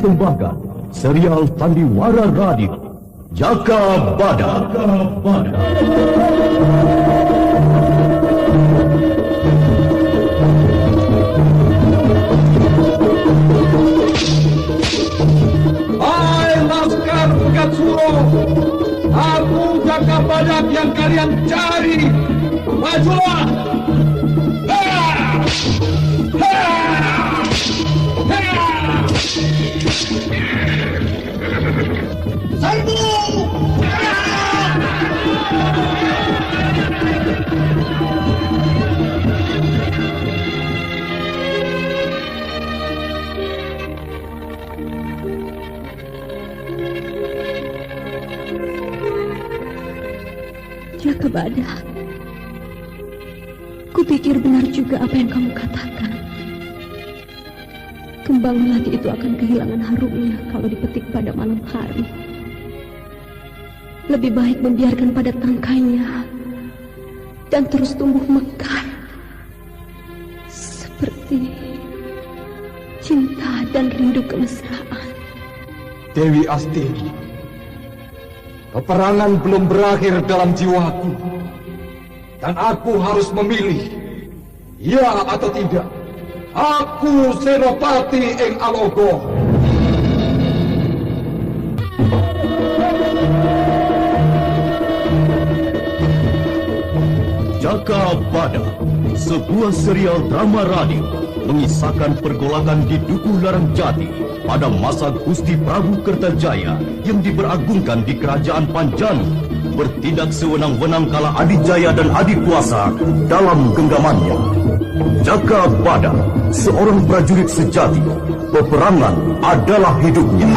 mempersembahkan serial Sandiwara Radio Jaka Badak. Hai Laskar Pegat Suro, aku Jaka Badak yang kalian cari. Majulah! Jaka Badak, kupikir benar juga apa yang kamu katakan. Kembang melati itu akan kehilangan harumnya kalau dipetik pada malam hari. Lebih baik membiarkan pada tangkainya dan terus tumbuh mekar seperti cinta dan rindu kemesraan. Dewi Asteri, peperangan belum berakhir dalam jiwaku, dan aku harus memilih, ya atau tidak. Aku Senopati ing Alogo. Jaka Badak, sebuah serial drama radio mengisahkan pergolakan di Dukuh Larang Jati pada masa Gusti Prabu Kertajaya yang diberagungkan di Kerajaan Panjani, bertindak sewenang-wenang kala Adijaya dan Adikuasa dalam genggamannya. Jaka Badak, seorang prajurit sejati, peperangan adalah hidupnya.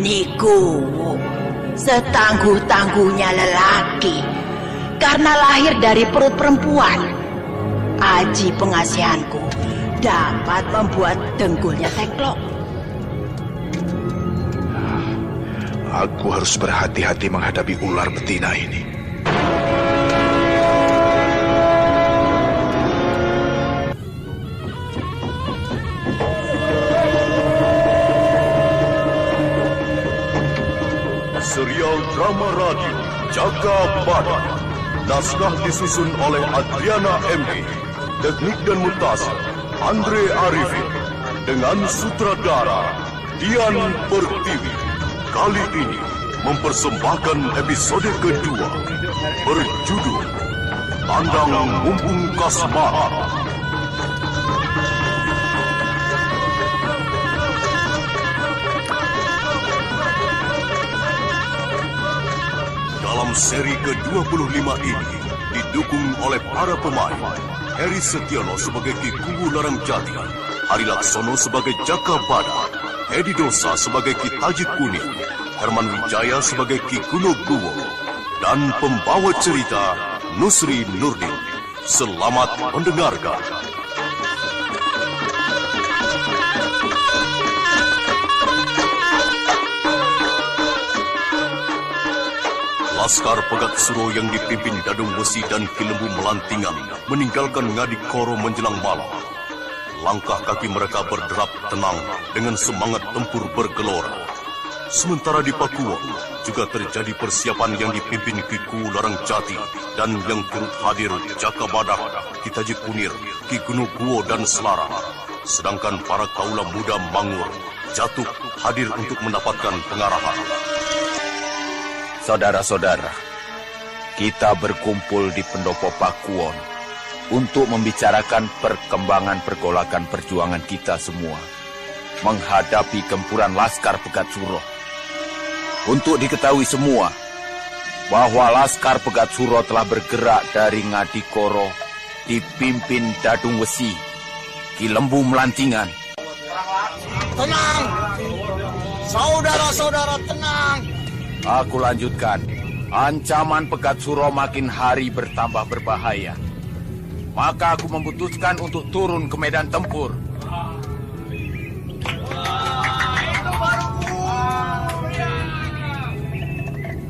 Niku, setangguh-tangguhnya lelaki, karena lahir dari perut perempuan. Aji pengasihanku dapat membuat dengkulnya teklok. Aku harus berhati-hati menghadapi ular betina ini. Serial drama radio Jaka Badak, naskah disusun oleh Adriana M.E., teknik dan mutasi Andre Arifin, dengan sutradara Dian Pertiwi. Kali ini mempersembahkan episode kedua berjudul Tandang Mumpung Kasmara. Dalam seri ke-25 ini didukung oleh para pemain: Heri Setiono sebagai Ki Kuwu Larang Jati, Hari Laksono sebagai Jaka Badak, Edi Dosa sebagai Ki Tajik Kuning, Herman Wijaya sebagai Ki Kuno Guwo, dan pembawa cerita Nusri Nurdin. Selamat mendengarkan. Laskar Pegat Suro yang dipimpin Dadung Wesi dan Ki Lembu Melantingan meninggalkan Ngadikoro menjelang malam. Langkah kaki mereka berderap tenang dengan semangat tempur bergelora. Sementara di Pakuwon juga terjadi persiapan yang dipimpin Ki Kuwu Larang Jati dan yang turut hadir Jaka Badak, Ki Tajik Kunir, Ki Kuno Guwo dan Selarang. Sedangkan para kaula muda Mangur, Jatuk hadir untuk mendapatkan pengarahan. Saudara-saudara, kita berkumpul di pendopo Pakuwon untuk membicarakan perkembangan pergolakan perjuangan kita semua menghadapi gempuran Laskar Pegat Suro. Untuk diketahui semua bahwa Laskar Pegat Suro telah bergerak dari Ngadikoro dipimpin Dadung Wesi, Ki Lembu Melantingan. Tenang, saudara-saudara, tenang. Aku lanjutkan. Ancaman Pegat Suro makin hari bertambah berbahaya. Maka aku memutuskan untuk turun ke medan tempur.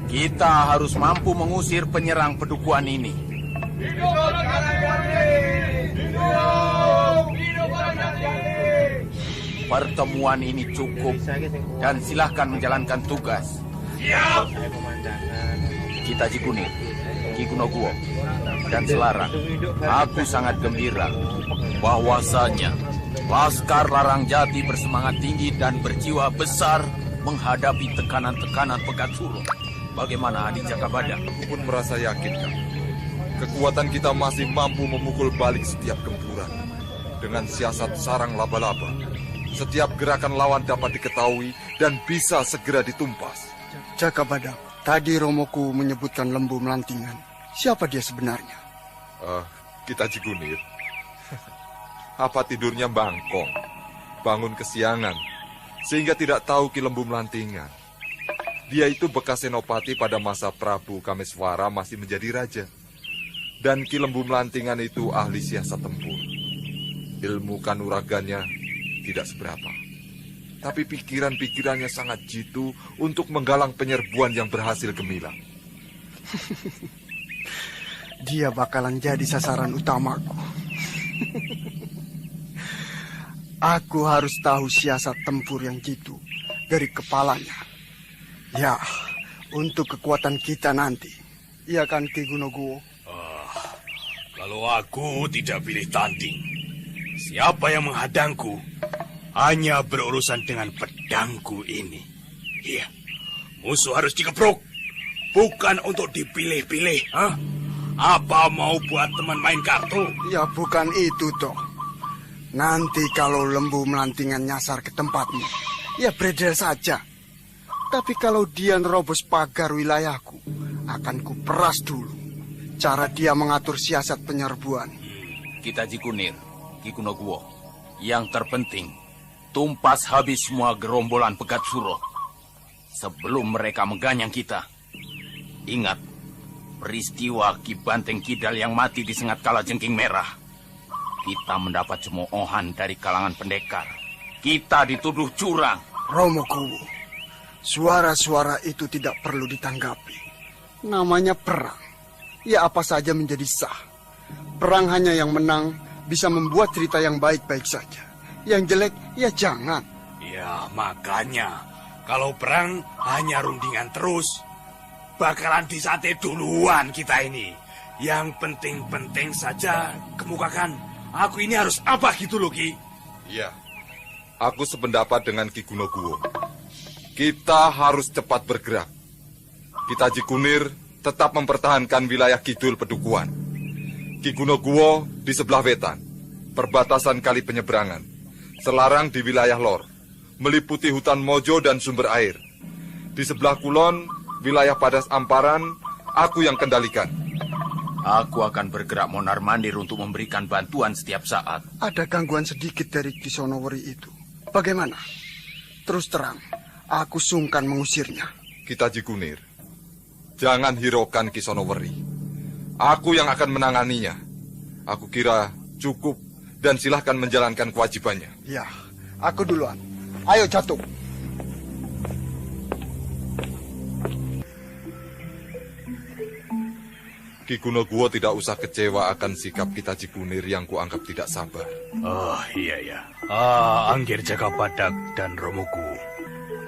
Kita harus mampu mengusir penyerang pedukuhan ini. Hidup! Pertemuan ini cukup dan silahkan menjalankan tugas. Siap. Kita Jikunir, Ki Gunogwo, dan Selarang, aku sangat gembira bahwasanya Laskar Larangjati bersemangat tinggi dan berjiwa besar menghadapi tekanan-tekanan Pegat Suro. Bagaimana Adi Jakabada? Aku pun merasa yakin, Kang. Kekuatan kita masih mampu memukul balik setiap gempuran. Dengan siasat sarang laba-laba, setiap gerakan lawan dapat diketahui dan bisa segera ditumpas. Jakabada, tadi Romoku menyebutkan Lembu Melantingan. Siapa dia sebenarnya? Kita Jikunir. Apa tidurnya bangkong, bangun kesiangan, sehingga tidak tahu Ki Lembu Melantingan. Dia itu bekas senopati pada masa Prabu Kameswara masih menjadi raja. Dan Ki Lembu Melantingan itu ahli siasat tempur. Ilmu kanuragannya tidak seberapa. Tapi pikiran-pikirannya sangat jitu untuk menggalang penyerbuan yang berhasil gemilang. Dia bakalan jadi sasaran utamaku. Aku harus tahu siasat tempur yang jitu dari kepalanya. Ya, untuk kekuatan kita nanti. Iya kan, Ki Gunogwo? Kalau aku tidak pilih tanding, siapa yang menghadangku hanya berurusan dengan pedangku ini. Iya, musuh harus dikeprok, bukan untuk dipilih-pilih. Apa mau buat teman main kartu? Ya bukan itu toh. Nanti kalau Lembu Melantingan nyasar ke tempatmu, ya beredar saja. Tapi kalau dia nerobos pagar wilayahku, akan kuperas dulu cara dia mengatur siasat penyerbuan. Kita Jikunir, Ki Gunogwo, yang terpenting tumpas habis semua gerombolan Pegat Suro sebelum mereka mengganyang kita. Ingat peristiwa Ki Banteng Kidal yang mati di Sengat Kala Jengking Merah. Kita mendapat cemoohan dari kalangan pendekar. Kita dituduh curang. Romoku, suara-suara itu tidak perlu ditanggapi. Namanya perang. Ya apa saja menjadi sah. Perang hanya yang menang bisa membuat cerita yang baik-baik saja. Yang jelek, ya jangan. Ya makanya, kalau perang hanya rundingan terus, bakalan disate duluan kita ini. Yang penting-penting saja kemukakan. Aku ini harus apa gitu loh, Ki? Iya, aku sependapat dengan Ki Gunogwo. Kita harus cepat bergerak. Kita Jikunir tetap mempertahankan wilayah kidul Pedukuhan. Ki Gunogwo di sebelah wetan, perbatasan kali penyeberangan. Selarang di wilayah lor, meliputi hutan Mojo dan sumber air. Di sebelah kulon, wilayah Padas Amparan, aku yang kendalikan. Aku akan bergerak mondar-mandir untuk memberikan bantuan setiap saat. Ada gangguan sedikit dari Kisonowori itu. Bagaimana? Terus terang, aku sungkan mengusirnya. Kita Jikunir, jangan hiraukan Kisonowori. Aku yang akan menanganinya. Aku kira cukup dan silahkan menjalankan kewajibannya. Ya, aku duluan. Ayo jatuh. Ki Gunogwo tidak usah kecewa akan sikap kita Jikunir yang kuanggap tidak sabar. Oh iya. Anggir Jakabadak dan Romoku.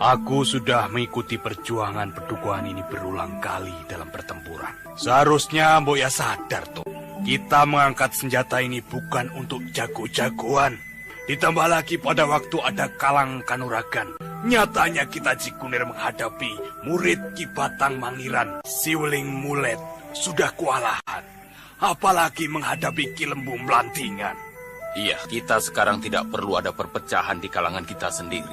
Aku sudah mengikuti perjuangan Pedukuhan ini berulang kali dalam pertempuran. Seharusnya Mbok ya sadar tuh. Kita mengangkat senjata ini bukan untuk jago-jagoan. Ditambah lagi pada waktu ada Kalang Kanuragan. Nyatanya kita Jikunir menghadapi murid Ki Batang Mangiran, Siwling Mulet. Sudah kewalahan, apalagi menghadapi Ki Lembu Melantingan. Iya, kita sekarang tidak perlu ada perpecahan di kalangan kita sendiri.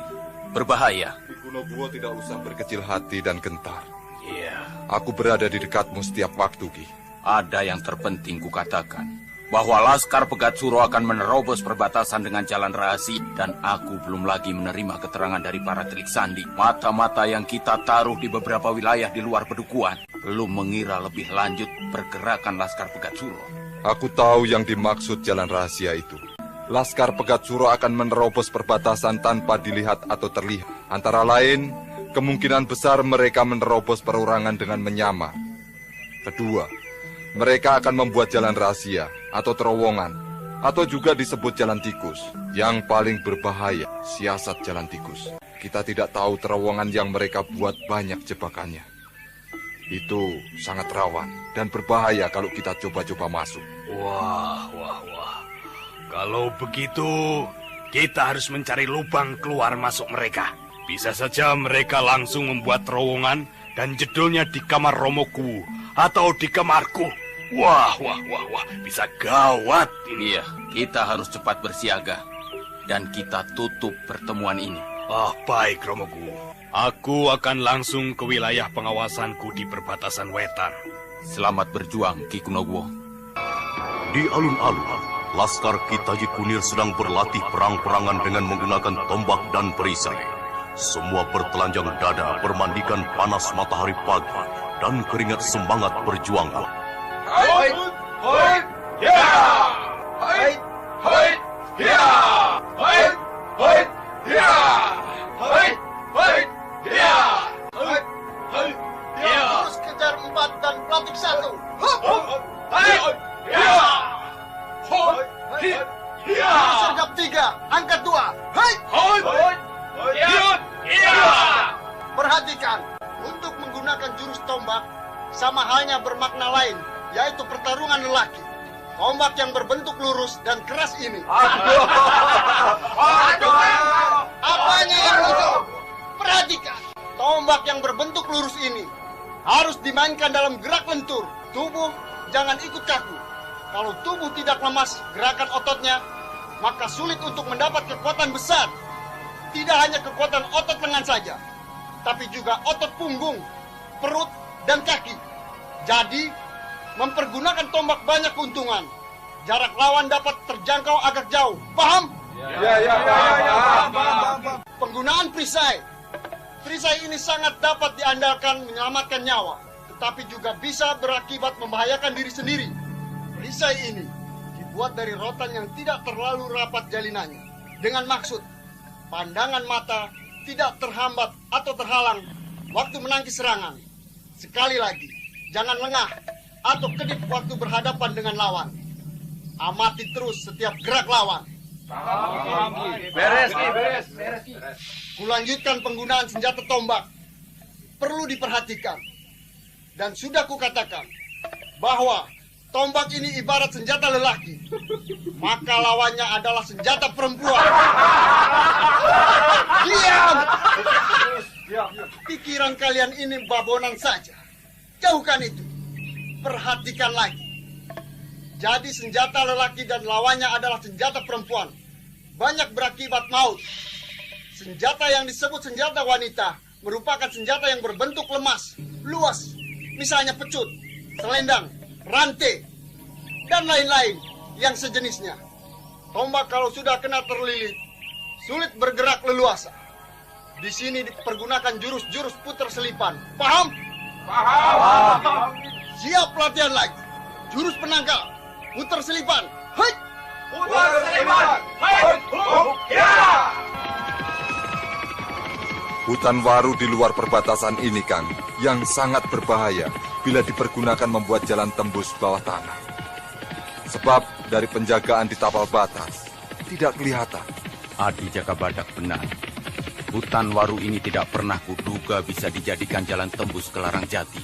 Berbahaya. Ki Gunogwo tidak usah berkecil hati dan gentar. Iya. Aku berada di dekatmu setiap waktu, Ki. Ada yang terpenting kukatakan, bahwa Laskar Pegat Suro akan menerobos perbatasan dengan jalan rahasia, dan aku belum lagi menerima keterangan dari para telik sandi. Mata-mata yang kita taruh di beberapa wilayah di luar Pedukuhan belum mengira lebih lanjut pergerakan Laskar Pegat Suro. Aku tahu yang dimaksud jalan rahasia itu. Laskar Pegat Suro akan menerobos perbatasan tanpa dilihat atau terlihat. Antara lain, kemungkinan besar mereka menerobos perorangan dengan menyamar. Kedua, mereka akan membuat jalan rahasia atau terowongan atau juga disebut jalan tikus. Yang paling berbahaya, siasat jalan tikus. Kita tidak tahu terowongan yang mereka buat banyak jebakannya. Itu sangat rawan dan berbahaya kalau kita coba-coba masuk. Wah. Kalau begitu, kita harus mencari lubang keluar masuk mereka. Bisa saja mereka langsung membuat terowongan dan jedulnya di kamar Romoku atau di kamarku. Wah, bisa gawat ini. Iya, kita harus cepat bersiaga dan kita tutup pertemuan ini. Baik Romoku. Aku akan langsung ke wilayah pengawasanku di perbatasan wetan. Selamat berjuang, Ki Kunogwo. Di alun-alun, Laskar Ki Taji Kunir sedang berlatih perang-perangan dengan menggunakan tombak dan perisai. Semua bertelanjang dada bermandikan panas matahari pagi dan keringat semangat berjuang. Hoi! Hoi! Ya! Hoi! Hoi! Ya! Hoi! Hoi! Ya! Hoi! Hoi! Ya! Hoi! Hoi! Ya! Terus kejar 4 dan pelantik 1. Hoi! Hoi! Ya! Hoi! Ya! Sergap 3, angkat 2. Hoi! Hoi! Hoi! Ya! Perhatikan, untuk menggunakan jurus tombak sama halnya bermakna lain, yaitu pertarungan lelaki. Tombak yang berbentuk lurus dan keras ini. Apanya yang itu? Perhatikan, tombak yang berbentuk lurus ini harus dimainkan dalam gerak lentur. Tubuh jangan ikut kaku. Kalau tubuh tidak lemas gerakan ototnya, maka sulit untuk mendapat kekuatan besar. Tidak hanya kekuatan otot lengan saja, tapi juga otot punggung, perut, dan kaki. Jadi, mempergunakan tombak banyak keuntungan. Jarak lawan dapat terjangkau agak jauh. Paham? Paham. Penggunaan perisai. Perisai ini sangat dapat diandalkan menyelamatkan nyawa, tetapi juga bisa berakibat membahayakan diri sendiri. Perisai ini dibuat dari rotan yang tidak terlalu rapat jalinannya, dengan maksud pandangan mata tidak terhambat atau terhalang waktu menangkis serangan. Sekali lagi, jangan lengah atau kedip waktu berhadapan dengan lawan. Amati terus setiap gerak lawan. Beres. Kulanjutkan penggunaan senjata tombak. Perlu diperhatikan. Dan sudah kukatakan bahwa tombak ini ibarat senjata lelaki, maka lawannya adalah senjata perempuan. Diam! Pikiran kalian ini babonan saja. Jauhkan itu. Perhatikan lagi. Jadi senjata lelaki dan lawannya adalah senjata perempuan. Banyak berakibat maut. Senjata yang disebut senjata wanita merupakan senjata yang berbentuk lemas, luas. Misalnya pecut, selendang, rantai, dan lain-lain yang sejenisnya. Tombak kalau sudah kena terlilit, sulit bergerak leluasa. Di sini dipergunakan jurus-jurus putar selipan. Paham? Paham. Siap pelatihan lagi. Jurus penangkal, putar selipan. Hai! Putar selipan. Hai! Ya! Hutan waru di luar perbatasan ini, Kang, yang sangat berbahaya bila dipergunakan membuat jalan tembus bawah tanah. Sebab dari penjagaan di tapal batas tidak kelihatan. Adi Jakabadak benar. Hutan waru ini tidak pernah kuduga bisa dijadikan jalan tembus ke Larangjati.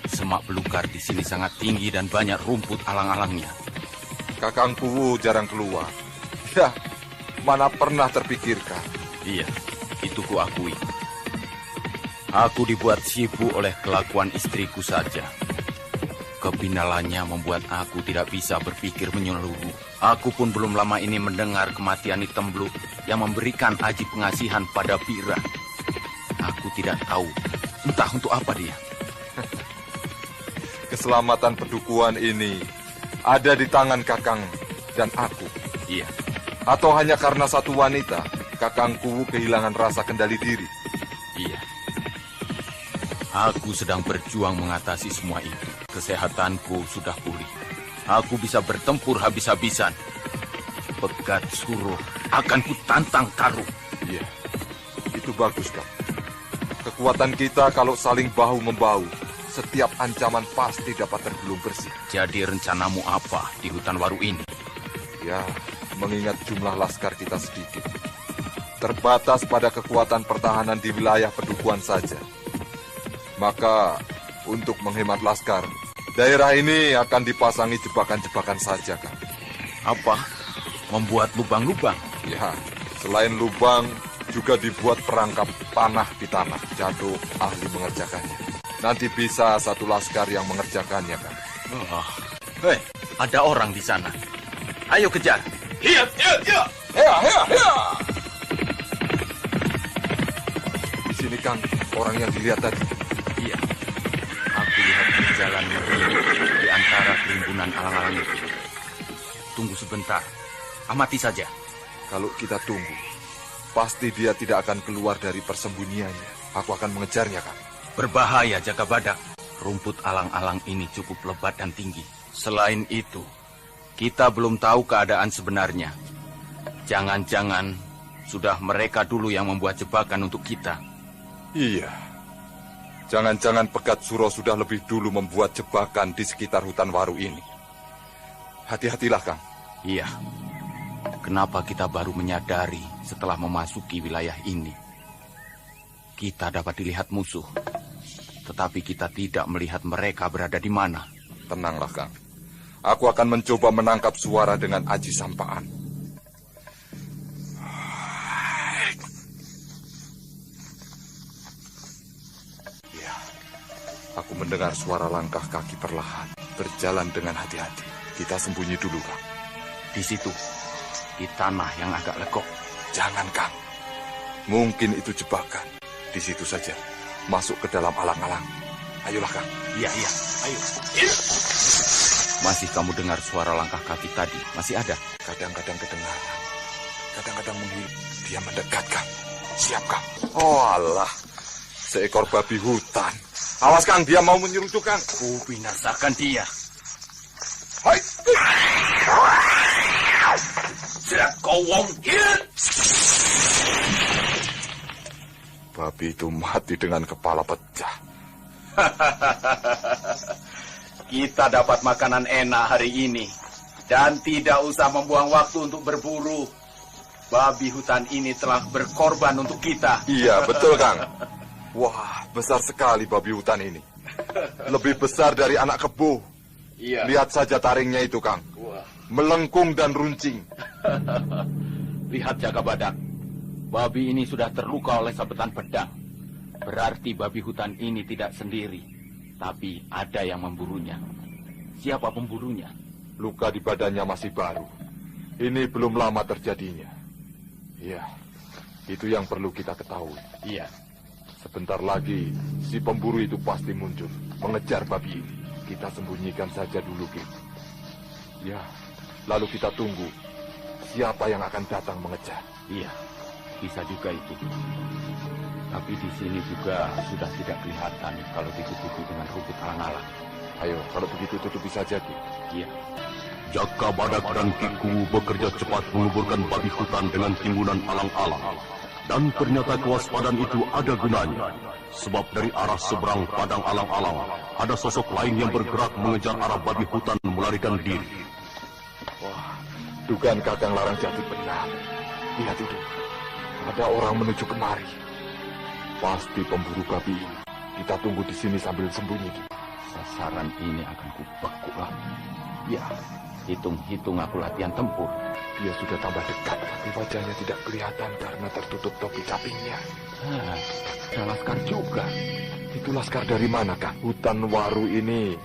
Semak belukar di sini sangat tinggi dan banyak rumput alang-alangnya. Kakang Kuwu jarang keluar. Ya, mana pernah terpikirkan. Iya, itu kuakui. Aku dibuat sibuk oleh kelakuan istriku saja. Kebinalannya membuat aku tidak bisa berpikir menyeluruh. Aku pun belum lama ini mendengar kematian Tembluk yang memberikan aji pengasihan pada Pira. Aku tidak tahu, entah untuk apa dia. Keselamatan pedukuhan ini ada di tangan Kakang dan aku. Iya. Atau hanya karena satu wanita, Kakang Kuwu kehilangan rasa kendali diri. Iya. Aku sedang berjuang mengatasi semua itu. Kesehatanku sudah pulih. Aku bisa bertempur habis-habisan. Pegat Suruh akan kutantang Karuk. Iya, itu bagus, Kang. Kekuatan kita kalau saling bahu-membahu, setiap ancaman pasti dapat tergulung bersih. Jadi rencanamu apa di hutan waru ini? Ya, mengingat jumlah laskar kita sedikit, terbatas pada kekuatan pertahanan di wilayah Pedukuhan saja. Maka, untuk menghemat laskar, daerah ini akan dipasangi jebakan-jebakan saja, Kang. Apa? Membuat lubang-lubang? Ya, selain lubang, juga dibuat perangkap panah di tanah. Jatuh ahli mengerjakannya. Nanti bisa satu laskar yang mengerjakannya, Kang. Oh. Hei, ada orang di sana. Ayo kejar. Iya. Hea. Di sini, Kang, orang yang dilihat tadi. Iya. Aku lihat berjalan di antara kerimbunan alang-alang itu. Tunggu sebentar. Amati saja. Kalau kita tunggu, pasti dia tidak akan keluar dari persembunyiannya. Aku akan mengejarnya, Kang. Berbahaya, Jaka Badak. Rumput alang-alang ini cukup lebat dan tinggi. Selain itu, kita belum tahu keadaan sebenarnya. Jangan-jangan sudah mereka dulu yang membuat jebakan untuk kita. Iya. Jangan-jangan Pegat Suro sudah lebih dulu membuat jebakan di sekitar hutan waru ini. Hati-hatilah, Kang. Iya. Kenapa kita baru menyadari setelah memasuki wilayah ini? Kita dapat dilihat musuh, tetapi kita tidak melihat mereka berada di mana. Tenanglah, Kang. Aku akan mencoba menangkap suara dengan aji sampaan. Ya, aku mendengar suara langkah kaki perlahan, berjalan dengan hati-hati. Kita sembunyi dulu, Kang. Di situ, di tanah yang agak lekuk. Jangan, Kang. Mungkin itu jebakan. Di situ saja, masuk ke dalam alang-alang. Ayolah, Kang. Iya. Ayo. Masih kamu dengar suara langkah kaki tadi? Masih ada? Kadang-kadang kedengaran. Kadang-kadang menghilang. Dia mendekat, Kang. Siap, Kang. Oh, alah. Seekor babi hutan. Awas, Kang. Dia mau menyeruduk, Kang. Binasakan dia. Hai. Serat kowong. Babi itu mati dengan kepala pecah. Kita dapat makanan enak hari ini. Dan tidak usah membuang waktu untuk berburu. Babi hutan ini telah berkorban untuk kita. Iya, betul, Kang. Wah, besar sekali babi hutan ini. Lebih besar dari anak kebo. Iya. Lihat saja taringnya itu, Kang. Wah. Melengkung dan runcing. Lihat, Jaka Badak. Babi ini sudah terluka oleh sabetan pedang. Berarti babi hutan ini tidak sendiri, tapi ada yang memburunya. Siapa pemburunya? Luka di badannya masih baru. Ini belum lama terjadinya. Iya, itu yang perlu kita ketahui. Iya. Sebentar lagi, si pemburu itu pasti muncul, mengejar babi ini. Kita sembunyikan saja dulu, Kim. Ya, lalu kita tunggu siapa yang akan datang mengejar. Iya, bisa juga itu. Tapi di sini juga sudah tidak kelihatan kalau ditutupi dengan rumput alang-alang. Ayo, kalau begitu tutupi saja, Ki. Iya. Jaka Badak dan Kiku bekerja cepat menguburkan babi hutan dengan timbunan alang-alang. Dan ternyata kewaspadaan itu ada gunanya. Sebab dari arah seberang padang alang-alang, ada sosok lain yang bergerak mengejar arah babi hutan melarikan diri. Wah, dugaan Kakang Larangjati benar. Lihat itu, ada orang menuju kemari. Pasti pemburu babi ini. Kita tunggu di sini sambil sembunyi. Sasaran ini akan kubekuk lagi. Ya, hitung-hitung aku latihan tempur. Dia sudah tambah dekat, tapi wajahnya tidak kelihatan karena tertutup topi capingnya. Ada laskar juga. Itu laskar dari mana, Kang? Hutan waru ini,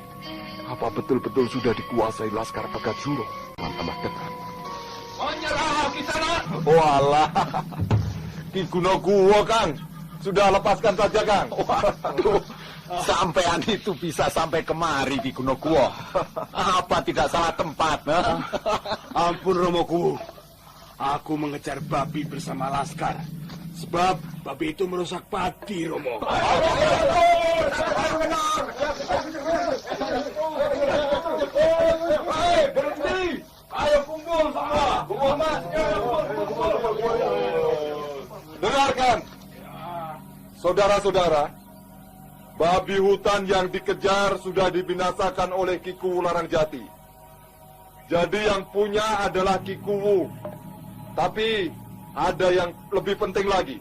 apa betul-betul sudah dikuasai laskar Pegat Suro? Tambah dekat. Menyerah kita nak. Walah, Ki Gunoguwo, Kang. Sudah lepaskan saja, Kang. Waduh, sampean itu bisa sampai kemari di Gunoguwo. Apa tidak salah tempat? Ampun, Romoku. Aku mengejar babi bersama laskar. Sebab babi itu merusak padi, Romo. Hei, berhenti. Ayo kumpul semua. Dengarkan, saudara-saudara, babi hutan yang dikejar sudah dibinasakan oleh Kiku Larangjati. Jadi yang punya adalah Ki Kuwu. Tapi ada yang lebih penting lagi.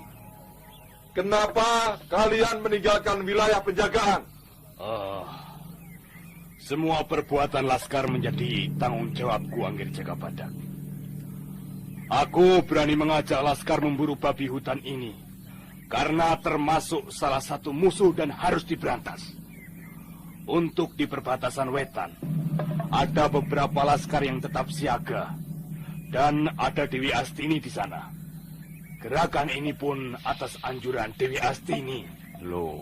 Kenapa kalian meninggalkan wilayah penjagaan? Semua perbuatan Laskar menjadi tanggung jawabku, Anggir Jagabadak. Aku berani mengajak Laskar memburu babi hutan ini karena termasuk salah satu musuh dan harus diberantas. Untuk di perbatasan wetan, ada beberapa Laskar yang tetap siaga dan ada Dewi Astini di sana. Gerakan ini pun atas anjuran Dewi Astini. Loh,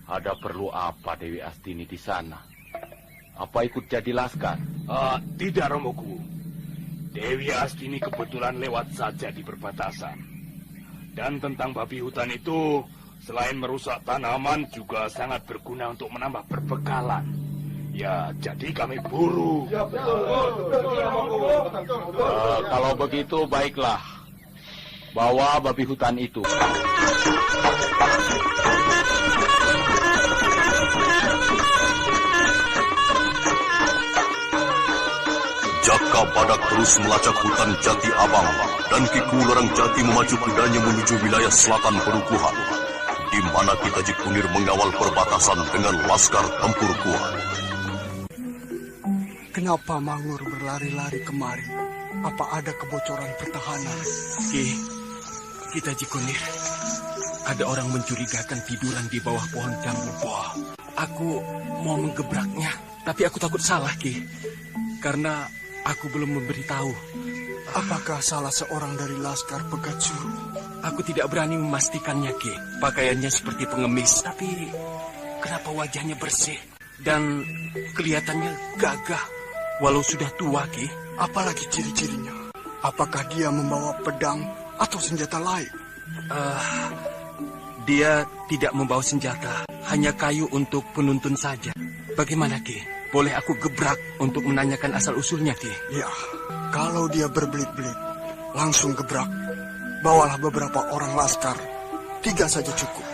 ada perlu apa Dewi Astini di sana? Apa ikut jadi Laskar? Tidak, Romoku. Dewi Astini kebetulan lewat saja di perbatasan. Dan tentang babi hutan itu, selain merusak tanaman, juga sangat berguna untuk menambah perbekalan. Ya, jadi kami buru. Ya, betul. Kalau begitu, baiklah. Bawa babi hutan itu. Jagabadak terus melacak hutan Jati Abang dan Ki Kuwu Larang Jati memacu kudanya menuju wilayah selatan Perukuhan, di mana Ki Taji Kunir mengawal perbatasan dengan Laskar Tempur Kuat. Kenapa Mangur berlari-lari kemari? Apa ada kebocoran pertahanan? Ki Taji Kunir, ada orang mencurigakan tiduran di bawah pohon jambu. Aku mau menggebraknya, tapi aku takut salah, Ki. Karena aku belum memberitahu. Apakah salah seorang dari Laskar Pegat Suro? Aku tidak berani memastikannya, Ki. Pakaiannya seperti pengemis, tapi kenapa wajahnya bersih dan kelihatannya gagah walau sudah tua, Ki? Apalagi ciri-cirinya? Apakah dia membawa pedang atau senjata lain? Dia tidak membawa senjata, hanya kayu untuk penuntun saja. Bagaimana, Ki? Boleh aku gebrak untuk menanyakan asal-usulnya, Ki? Ya, kalau dia berbelit-belit, langsung gebrak. Bawalah beberapa orang Laskar. 3 saja cukup.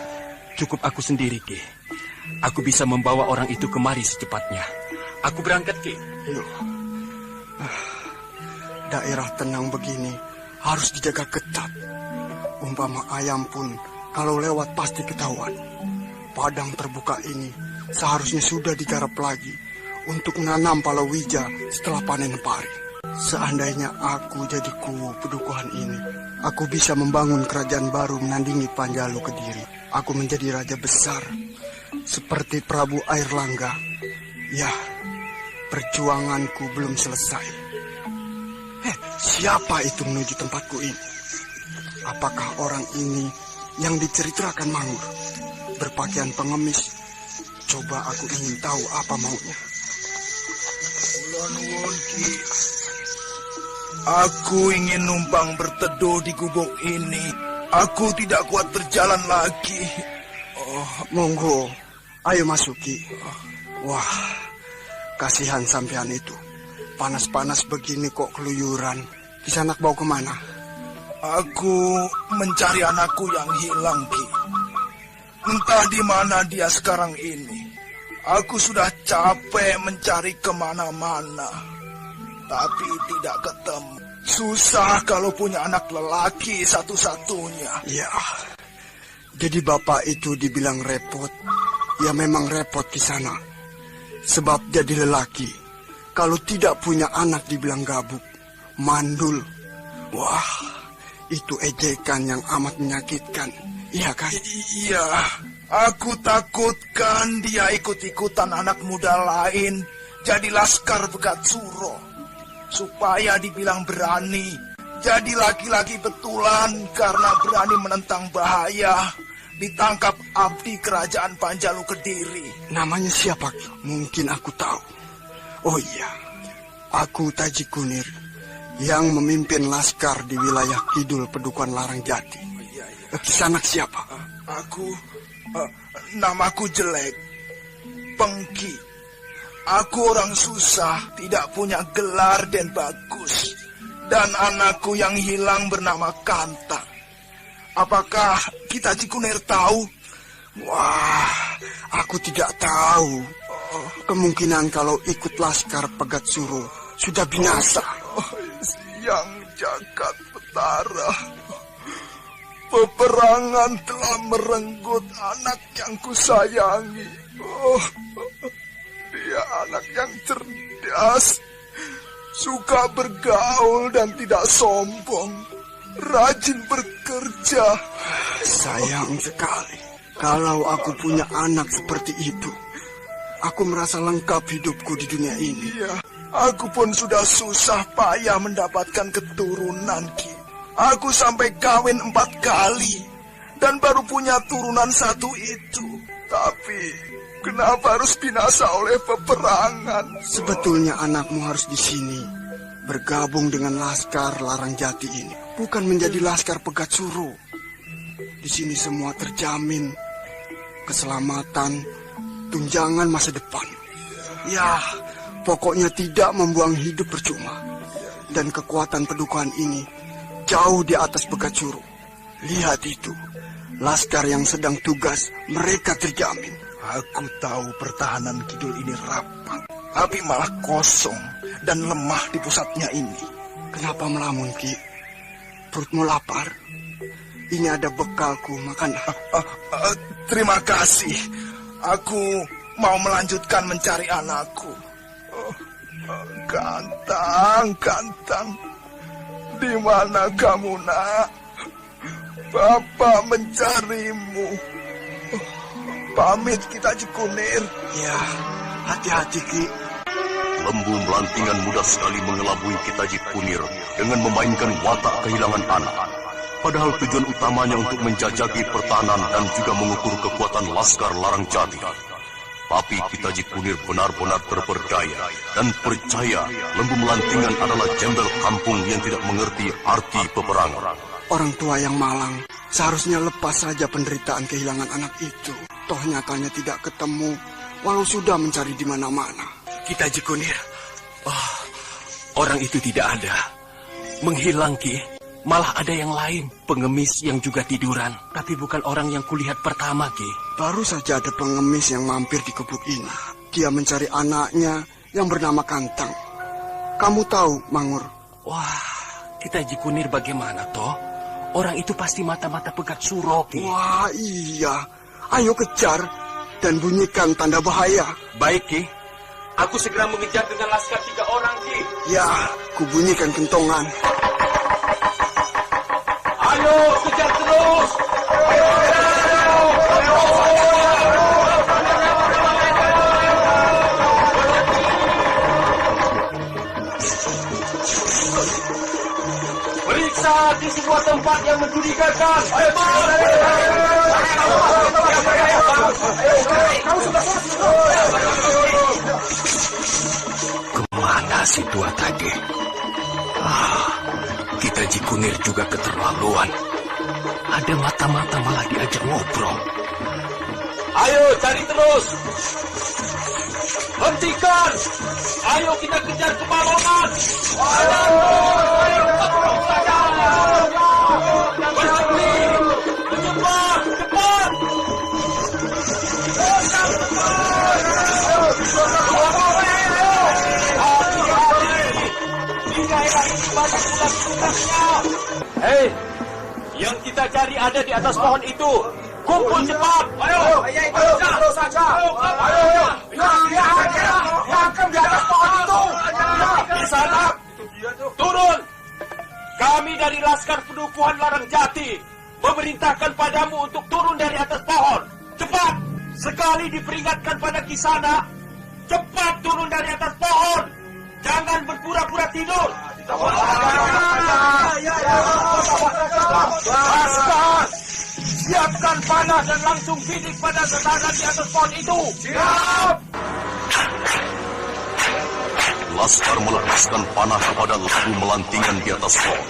Cukup aku sendiri, Ki. Aku bisa membawa orang itu kemari secepatnya. Aku berangkat, Ki. Yuk. Daerah tenang begini harus dijaga ketat. Umpama ayam pun kalau lewat pasti ketahuan. Padang terbuka ini seharusnya sudah digarap lagi untuk menanam palawija setelah panen pari. Seandainya aku jadi Kuwu Pedukuhan ini, aku bisa membangun kerajaan baru menandingi Panjalu Kediri. Aku menjadi raja besar seperti Prabu Airlangga. Ya, perjuanganku belum selesai. Siapa itu menuju tempatku ini? Apakah orang ini yang diceritakan Mangur? Berpakaian pengemis. Coba aku ingin tahu apa maunya. Nuwun, Ki. Aku ingin numpang berteduh di gubuk ini. Aku tidak kuat berjalan lagi. Monggo, ayo masuk, Ki. Wah, kasihan sampean itu. Panas-panas begini kok keluyuran. Kisanak bawa kemana? Aku mencari anakku yang hilang, Ki. Entah di mana dia sekarang ini. Aku sudah capek mencari kemana-mana, tapi tidak ketemu. Susah kalau punya anak lelaki satu-satunya. Ya, jadi bapak itu dibilang repot. Ya memang repot di sana. Sebab jadi lelaki, kalau tidak punya anak dibilang gabuk, mandul. Wah, itu ejekan yang amat menyakitkan. Iya kan? Iya, aku takutkan dia ikut-ikutan anak muda lain jadi Laskar Pegat Suro. Supaya dibilang berani, jadi laki-laki betulan karena berani menentang bahaya. Ditangkap abdi kerajaan Panjalu Kediri. Namanya siapa? Mungkin aku tahu. Oh iya, aku Taji Kunir yang memimpin Laskar di wilayah Kidul Pedukuhan Larang Jati. Kisanak siapa? Namaku jelek, Pengki. Aku orang susah, tidak punya gelar dan bagus. Dan anakku yang hilang bernama Kanta. Apakah kita Cikunir tahu? Wah, aku tidak tahu. Kemungkinan kalau ikut Laskar Pegat Suro sudah binasa. Yang jagat petara, peperangan telah merenggut anak yang kusayangi. Dia anak yang cerdas, suka bergaul dan tidak sombong, rajin bekerja. Sayang sekali. Kalau aku punya anak seperti itu, aku merasa lengkap hidupku di dunia ini. Iya, aku pun sudah susah payah mendapatkan keturunan, Ki. Aku sampai kawin 4 kali dan baru punya turunan 1 itu. Tapi kenapa harus binasa oleh peperangan? Sebetulnya anakmu harus di sini, bergabung dengan Laskar Larang Jati ini, bukan menjadi Laskar Pegat Suro. Di sini semua terjamin keselamatan, tunjangan masa depan. Ya, pokoknya tidak membuang hidup percuma. Dan kekuatan Pedukuhan ini jauh di atas Pegat Suro. Lihat itu, laskar yang sedang tugas, mereka terjamin. Aku tahu pertahanan kidul ini rapat, tapi malah kosong dan lemah di pusatnya ini. Kenapa melamun, Ki? Perutmu lapar? Ini ada bekalku, makan. Terima kasih. Aku mau melanjutkan mencari anakku. Gantang. Di mana kamu, Nak? Bapak mencarimu. Pamit kita, Cikunir. Ya, hati-hati, Ki. Lembu Melantingan mudah sekali mengelabui Kitaji Kunir dengan memainkan watak kehilangan anak. Padahal tujuan utamanya untuk menjajaki pertahanan dan juga mengukur kekuatan Laskar Larang Jati. Tapi Kitaji Kunir benar-benar terperdaya dan percaya Lembu Melantingan adalah gembel kampung yang tidak mengerti arti peperangan. Orang tua yang malang seharusnya lepas saja penderitaan kehilangan anak itu. Toh nyatanya tidak ketemu, walau sudah mencari di mana-mana. Kitaji Kunir, orang itu tidak ada. Menghilang, Ki. Malah ada yang lain, pengemis yang juga tiduran. Tapi bukan orang yang kulihat pertama, Ki. Baru saja ada pengemis yang mampir di kebun ini. Dia mencari anaknya yang bernama Kantang. Kamu tahu, Mangur? Wah, Kitaji Kunir bagaimana, toh? Orang itu pasti mata-mata Pegat Suro, Ki. Wah, iya. Ayo kejar dan bunyikan tanda bahaya. Baik, Ki. Aku segera mengejar dengan laskar 3 orang, Ki. Ya, kubunyikan kentongan. Ayo, kejar terus! Periksa di semua tempat yang mencurigakan. Kemana si tua tadi? Kitaji Kunir juga keterlaluan. Ada mata-mata malah diajak ngobrol. Ayo cari terus. Hentikan. Ayo kita kejar kemalongan. Berhenti. Cepat, cepat. Hei, yang kita cari ada di atas pohon itu. Kumpul cepat. Ayo, terus saja. Ayo. Yang di atas pohon itu. Di sana. Turun. Kami dari Laskar Pedukuhan Larang Jati memerintahkan padamu untuk turun dari atas pohon. Cepat. Sekali diperingatkan pada Kisana, cepat turun dari atas pohon. Jangan berpura-pura tidur. Laskar, siapkan panah dan langsung bidik pada sasaran di atas pohon itu. Siap. Laskar melepaskan panah kepada Lembu Melantingan di atas pohon.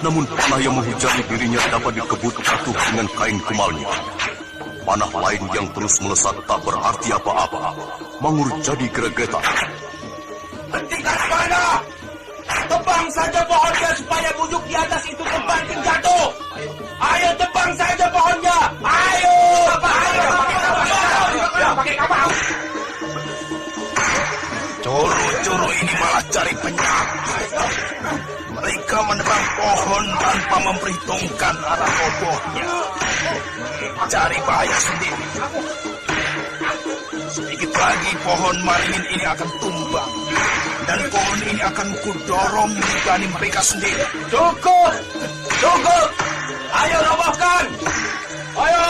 Namun panah yang menghujani dirinya dapat dikebut jatuh dengan kain kumalnya. Panah lain yang terus melesat tak berarti apa-apa. Mangur jadi gregetan. Hentikan panah! Tebang saja pohonnya supaya bujuk di atas itu terbanting jatuh. Ayo tebang saja pohonnya. Ayo! Pakai kapal. Coro-coro ini malah cari penyakit. tanpa memperhitungkan arah robohnya. Cari bahaya sendiri. Sedikit lagi pohon maringin ini akan tumbang. Dan pohon ini akan kudorong menggani mereka sendiri. Cukup! Cukup! Ayo robohkan! Ayo!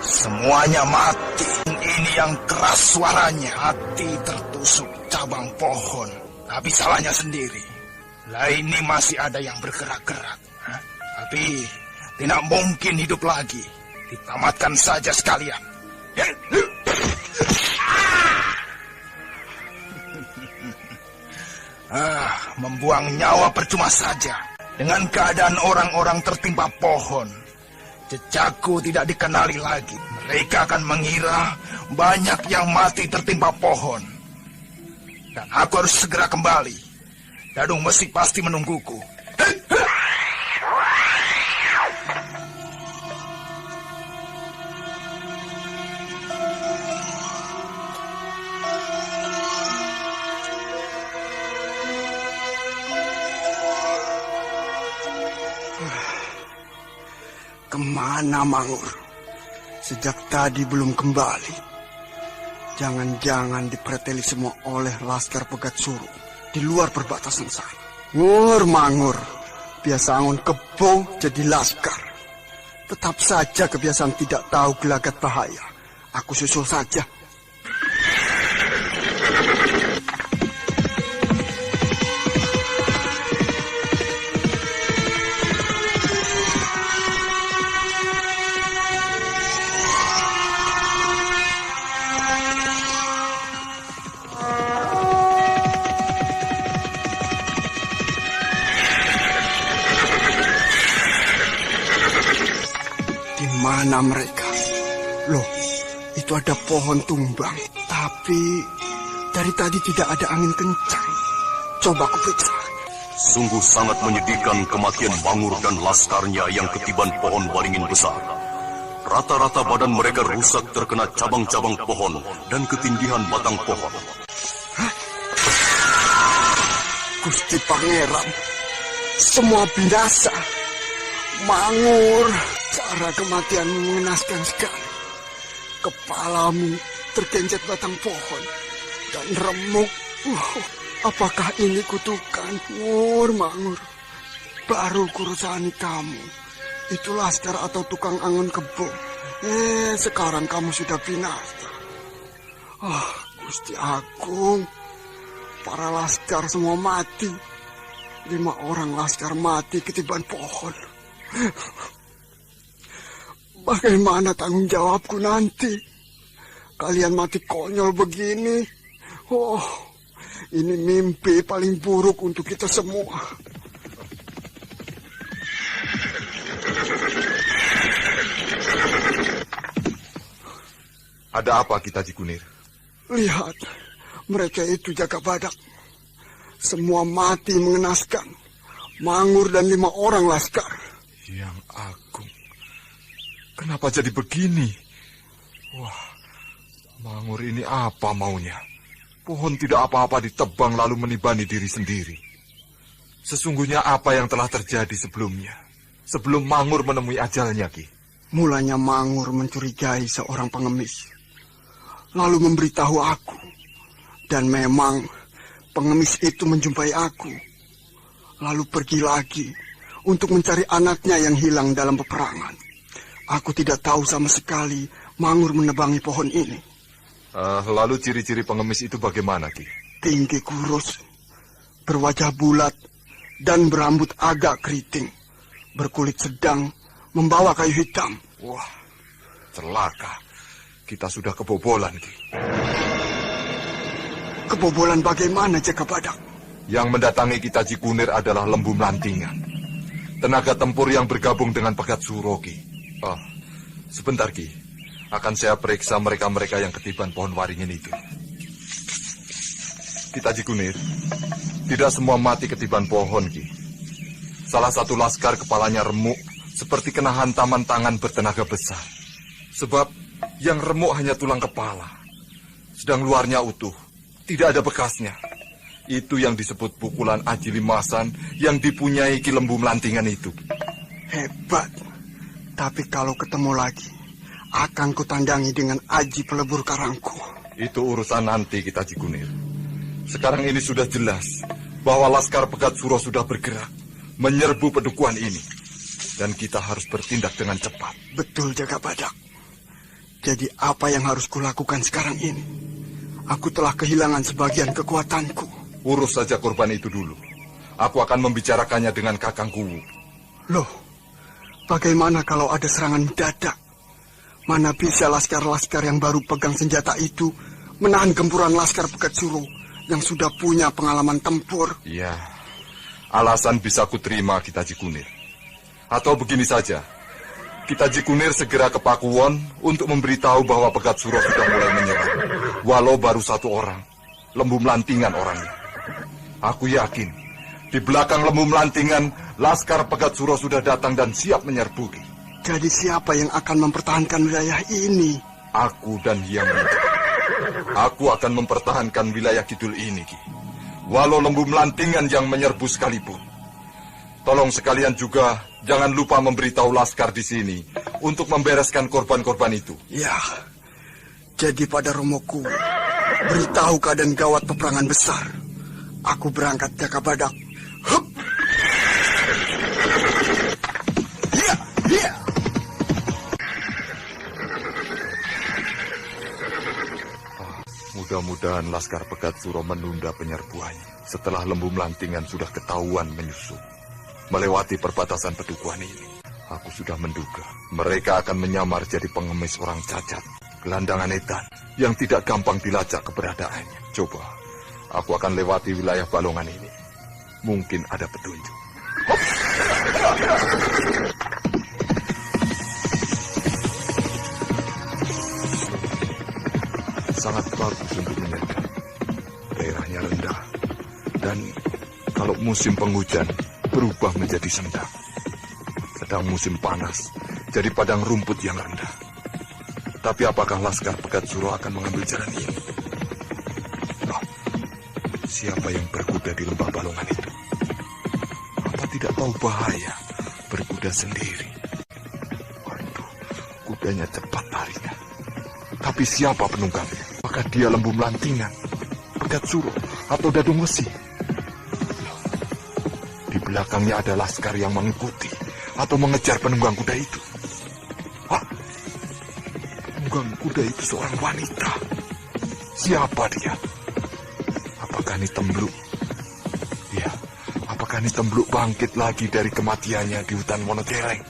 Semuanya mati. Ini yang keras suaranya. Hati tertusuk cabang pohon. Tapi salahnya sendiri. Lah ini masih ada yang bergerak-gerak. Tapi tidak mungkin hidup lagi. Ditamatkan saja sekalian. Membuang nyawa percuma saja. Dengan keadaan orang-orang tertimpa pohon, jejakku tidak dikenali lagi. Mereka akan mengira banyak yang mati tertimpa pohon. Dan aku harus segera kembali. Dadung Mesik pasti menungguku. Kemana Mangur? Sejak tadi belum kembali. Jangan-jangan dipreteli semua oleh Laskar Pegat Suro di luar perbatasan sana. Ngur Mangur, biasa angon kebo jadi laskar. Tetap saja kebiasaan tidak tahu gelagat bahaya. Aku susul saja. Mana mereka? Loh, itu ada pohon tumbang. Tapi dari tadi tidak ada angin kencang. Coba aku periksa. Sungguh sangat menyedihkan kematian Mangur dan laskarnya yang ketiban pohon waringin besar. Rata-rata badan mereka rusak terkena cabang-cabang pohon dan ketindihan batang pohon. Gusti Pangeran, semua binasa. Mangur, cara kematianmu mengenaskan sekali. Kepalamu tergencet batang pohon dan remuk. Apakah ini kutukan? Mangur, baru kurusani kamu. Itu laskar atau tukang angon kebo. Sekarang kamu sudah binasa. Gusti Agung, para laskar semua mati. 5 orang laskar mati ketiban pohon. Bagaimana tanggung jawabku nanti? Kalian mati konyol begini. Ini mimpi paling buruk untuk kita semua. Ada apa kita Cikunir? Lihat, mereka itu jaga badak. Semua mati mengenaskan. Mangur dan 5 orang laskar. Yang Agung, kenapa jadi begini? Wah, Mangur ini apa maunya? Pohon tidak apa-apa ditebang lalu menibani diri sendiri. Sesungguhnya apa yang telah terjadi sebelumnya? Sebelum Mangur menemui ajalnya, Ki? Mulanya Mangur mencurigai seorang pengemis. Lalu memberitahu aku. Dan memang pengemis itu menjumpai aku. Lalu pergi lagi untuk mencari anaknya yang hilang dalam peperangan. Aku tidak tahu sama sekali Mangur menebangi pohon ini. Lalu ciri-ciri pengemis itu bagaimana, Ki? Tinggi kurus, berwajah bulat, dan berambut agak keriting. Berkulit sedang, membawa kayu hitam. Wah, celaka. Kita sudah kebobolan, Ki. Kebobolan bagaimana, Jaka Badak? Yang mendatangi kita Cikunir adalah Lembu Melantingan. Tenaga tempur yang bergabung dengan Pegat Suro, Ki. Sebentar, Ki. Akan saya periksa mereka-mereka yang ketiban pohon waringin itu. Kita Cikunir, tidak semua mati ketiban pohon, Ki. Salah satu laskar kepalanya remuk, seperti kena hantaman tangan bertenaga besar. Sebab Yang remuk hanya tulang kepala, sedang luarnya utuh, tidak ada bekasnya. Itu yang disebut pukulan Aji Limasan yang dipunyai Ki Lembu Melantingan itu. Hebat. Tapi kalau ketemu lagi, akan kutandangi dengan Aji Pelebur Karangku. Itu urusan nanti kita Cikunir. Sekarang ini sudah jelas bahwa Laskar Pegat Suro sudah bergerak menyerbu pedukuhan ini. Dan kita harus bertindak dengan cepat. Betul, Jagabadak. Jadi apa yang harus kulakukan sekarang ini? Aku telah kehilangan sebagian kekuatanku. Urus saja korban itu dulu. Aku akan membicarakannya dengan Kakang Kuwu. Loh, bagaimana kalau ada serangan mendadak? Mana bisa laskar-laskar yang baru pegang senjata itu menahan gempuran Laskar Pegat Suro yang sudah punya pengalaman tempur? Iya, alasan bisa kuterima kita Cikunir. Atau begini saja, kita Cikunir segera ke Pakuwon untuk memberitahu bahwa Pegat Suro sudah mulai menyerang. Walau baru satu orang, Lembu Melantingan orangnya. Aku yakin, di belakang Lembu Melantingan, Laskar Pegat Suro sudah datang dan siap menyerbu. Jadi siapa yang akan mempertahankan wilayah ini? Aku dan Hyang Wida. Aku akan mempertahankan wilayah kidul ini, Ki. Walau Lembu Melantingan yang menyerbu sekalipun. Tolong sekalian juga jangan lupa memberitahu Laskar di sini untuk membereskan korban-korban itu. Ya, jadi pada Romoku, beritahu keadaan gawat peperangan besar. Aku berangkat Jagabadak. Hup! Ya, ya. Mudah-mudahan Laskar Pegat Suro menunda penyerbuannya setelah Lembu Melantingan sudah ketahuan menyusup melewati perbatasan pedukuhan ini. Aku sudah menduga mereka akan menyamar jadi pengemis orang cacat, gelandangan edan yang tidak gampang dilacak keberadaannya. Coba, aku akan lewati wilayah Balongan ini. Mungkin ada petunjuk. Sangat bagus untuk menyergap. Daerahnya rendah. Dan kalau musim penghujan, berubah menjadi sendang. Sedang musim panas, jadi padang rumput yang rendah. Tapi apakah Laskar Pegat Suro akan mengambil jalan ini? Oh, siapa yang berkuda di lembah Balongan itu? Apa tidak tahu bahaya berkuda sendiri? Waduh, kudanya cepat larinya. Tapi siapa penunggangnya? Apakah dia Lembu Melantingan, Pegat Suro, atau Dadung Wesi? Di belakangnya ada laskar yang mengikuti atau mengejar penunggang kuda itu. Wah, penunggang kuda itu seorang wanita. Siapa dia? Apakah ini Tembluk? Ya, apakah ini Tembluk bangkit lagi dari kematiannya di hutan Wonogeleng?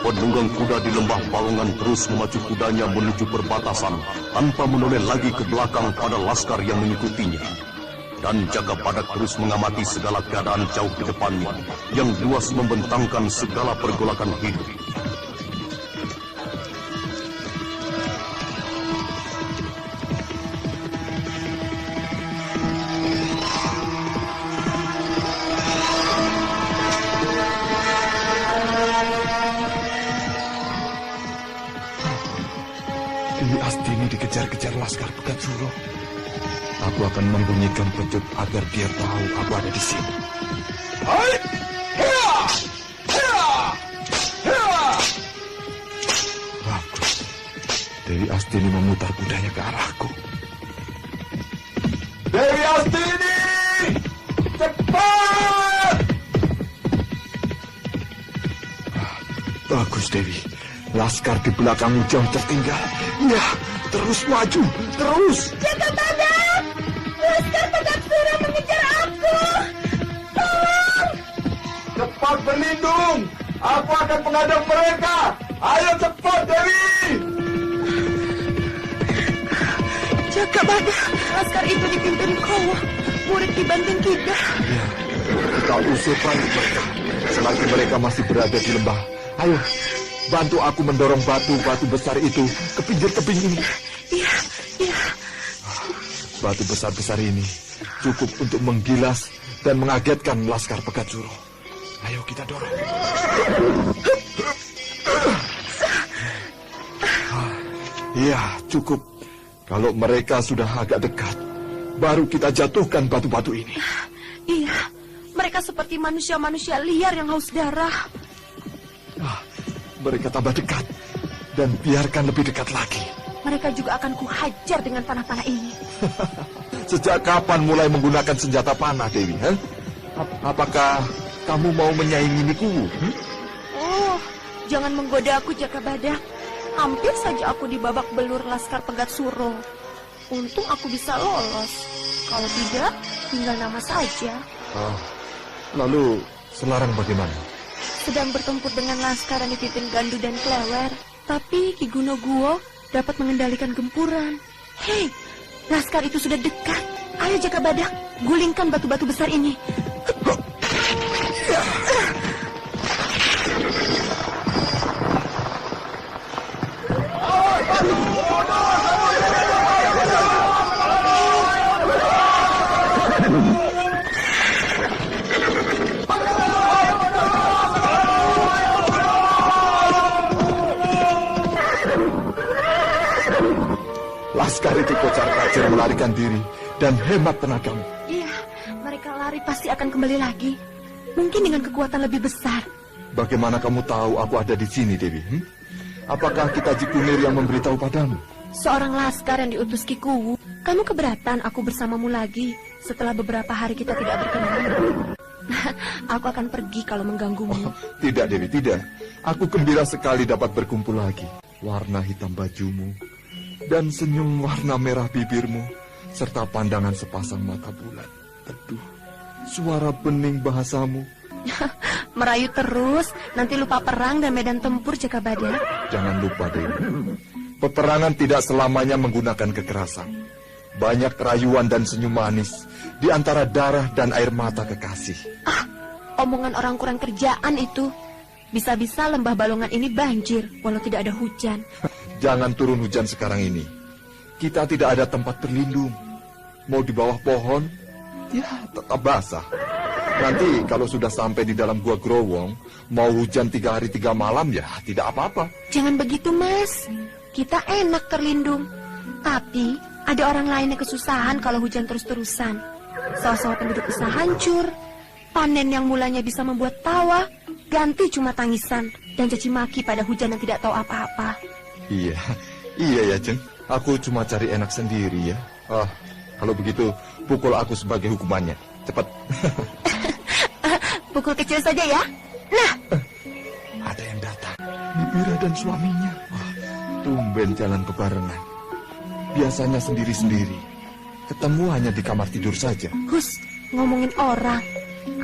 Penunggang kuda di lembah Balongan terus memacu kudanya menuju perbatasan tanpa menoleh lagi ke belakang pada laskar yang mengikutinya. Dan Jagabadak terus mengamati segala keadaan jauh ke depannya yang luas membentangkan segala pergolakan hidup. Dikejar-kejar Laskar Pegat Suro. Aku akan membunyikan pecut agar dia tahu aku ada di sini. Hai! Hea! Hea! Hea! Bagus. Dewi Astini memutar kudanya ke arahku. Dewi Astini! Cepat! Bagus, Dewi. Laskar di belakangmu jauh tertinggal. Ya, terus maju, terus. Jagabadak! Laskar Pegat Suro mengejar aku. Tolong! Cepat berlindung. Aku akan menghadang mereka. Ayo cepat, Dewi. Jagabadak, laskar itu dipimpin Kowo, murid di Banting Kidal. Ya, kita usir balik mereka. Selagi mereka masih berada di lembah. Ayo, bantu aku mendorong batu-batu besar itu ke pinggir tebing ini. Iya, iya. Batu besar-besar ini cukup untuk menggilas dan mengagetkan Laskar Pegat Suro. Ayo kita dorong. Iya, cukup. Kalau mereka sudah agak dekat, baru kita jatuhkan batu-batu ini. Iya, mereka seperti manusia-manusia liar yang haus darah. Mereka tambah dekat, dan biarkan lebih dekat lagi. Mereka juga akan kuhajar dengan panah-panah ini. Sejak kapan mulai menggunakan senjata panah, Dewi? Apakah kamu mau menyaingi Nikuwu? Oh, jangan menggoda aku, Jaka Badak. Hampir saja aku di babak belur Laskar Pegat Suro. Untung aku bisa lolos. Kalau tidak, tinggal nama saja. Lalu Selarang bagaimana? Sedang bertempur dengan laskar yang dipimpin Gandu dan Klewer. Tapi Ki Gunoguwo dapat mengendalikan gempuran. Hei, laskar itu sudah dekat. Ayo Jaka Badak, gulingkan batu-batu besar ini. Laskar itu kocar-kacir melarikan diri dan hemat tenagamu. Iya, mereka lari pasti akan kembali lagi. Mungkin dengan kekuatan lebih besar. Bagaimana kamu tahu aku ada di sini, Dewi? Apakah kita Jikunir yang memberitahu padamu? Seorang laskar yang diutus Ki Kuwu. Kamu keberatan aku bersamamu lagi setelah beberapa hari kita tidak berkenan? Aku akan pergi kalau mengganggumu. Tidak, Dewi, tidak. Aku gembira sekali dapat berkumpul lagi. Warna hitam bajumu dan senyum warna merah bibirmu, serta pandangan sepasang mata bulan. Aduh, suara bening bahasamu. Merayu terus, nanti lupa perang dan medan tempur, Jaka Badak. Jangan lupa, Dewi. Peperangan tidak selamanya menggunakan kekerasan. Banyak rayuan dan senyum manis di antara darah dan air mata kekasih. Omongan orang kurang kerjaan itu. Bisa-bisa lembah Balongan ini banjir walau tidak ada hujan. Jangan turun hujan sekarang ini. Kita tidak ada tempat berlindung. Mau di bawah pohon, ya tetap basah. Nanti kalau sudah sampai di dalam Gua Growong, mau hujan 3 hari 3 malam ya tidak apa-apa. Jangan begitu, Mas. Kita enak terlindung. Tapi ada orang lain yang kesusahan kalau hujan terus-terusan. Sawah-sawah penduduk bisa hancur. Panen yang mulanya bisa membuat tawa ganti cuma tangisan dan caci maki pada hujan yang tidak tahu apa-apa. Iya ya, Jeng. Aku cuma cari enak sendiri ya. Kalau begitu pukul aku sebagai hukumannya. Cepat. Pukul kecil saja ya. Nah, ada yang datang. Nibira dan suaminya. Tumben jalan bebarengan. Biasanya sendiri-sendiri. Ketemu hanya di kamar tidur saja. Hus, ngomongin orang.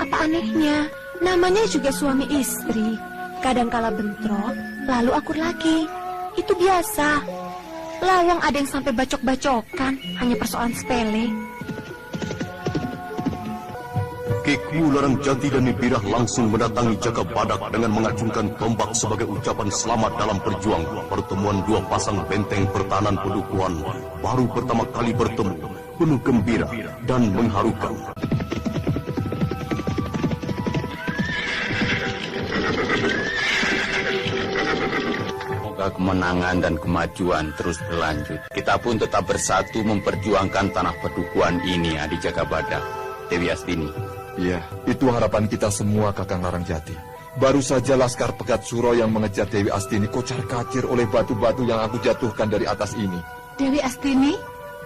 Apa anehnya? Namanya juga suami istri. Kadang kala bentrok, lalu akur lagi. Itu biasa. Lawang ada yang sampai bacok-bacokan, hanya persoalan sepele. Ki Kuwu Larangjati dan Nibirah langsung mendatangi Jaka Badak dengan mengacungkan tombak sebagai ucapan selamat dalam perjuangan. Pertemuan dua pasang benteng pertahanan Padukuhan baru pertama kali bertemu, penuh gembira dan mengharukan. Semoga kemenangan dan kemajuan terus berlanjut. Kita pun tetap bersatu memperjuangkan tanah Padukuhan ini, Adi Jaka Badak, Dewi Astini. Iya, itu harapan kita semua, Kakang Larangjati. Baru saja Laskar Pegat Suro yang mengejar Dewi Astini kocar-kacir oleh batu-batu yang aku jatuhkan dari atas ini. Dewi Astini,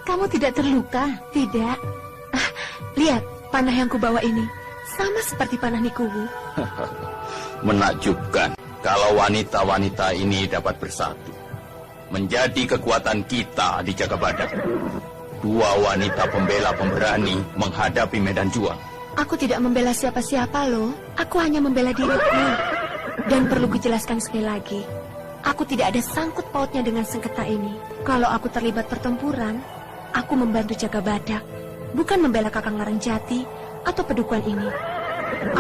kamu tidak terluka? Tidak. Lihat, panah yang kubawa ini. Sama seperti panah Nikuwu. Menakjubkan kalau wanita-wanita ini dapat bersatu. Menjadi kekuatan kita di Jaka Badak. Dua wanita pembela pemberani menghadapi medan juang. Aku tidak membela siapa-siapa loh. Aku hanya membela diriku. Dan perlu kujelaskan sekali lagi. Aku tidak ada sangkut pautnya dengan sengketa ini. Kalau aku terlibat pertempuran, aku membantu Jaka Badak. Bukan membela Kakang Larangjati atau Padukuhan ini.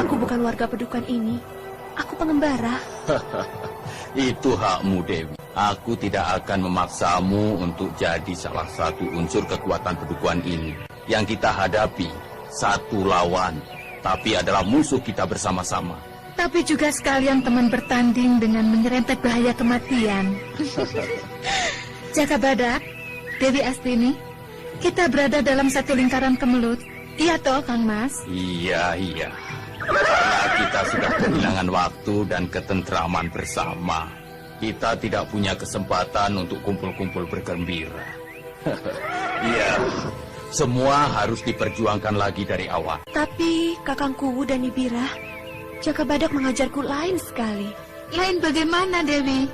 Aku bukan warga Padukuhan ini. Aku pengembara. Itu hakmu, Dewi. Aku tidak akan memaksamu untuk jadi salah satu unsur kekuatan Padukuhan ini. Yang kita hadapi satu lawan, tapi adalah musuh kita bersama-sama. Tapi juga sekalian teman bertanding dengan menyerempet bahaya kematian. Jaka Badak, Dewi Astini, kita berada dalam satu lingkaran kemelut. Iya toh, Kang Mas? Iya. Karena kita sudah kehilangan waktu dan ketentraman bersama. Kita tidak punya kesempatan untuk kumpul-kumpul bergembira. Iya, semua harus diperjuangkan lagi dari awal. Tapi Kakang Kuwu dan Nibira, Jaka Badak mengajarku lain sekali. Lain bagaimana, Dewi?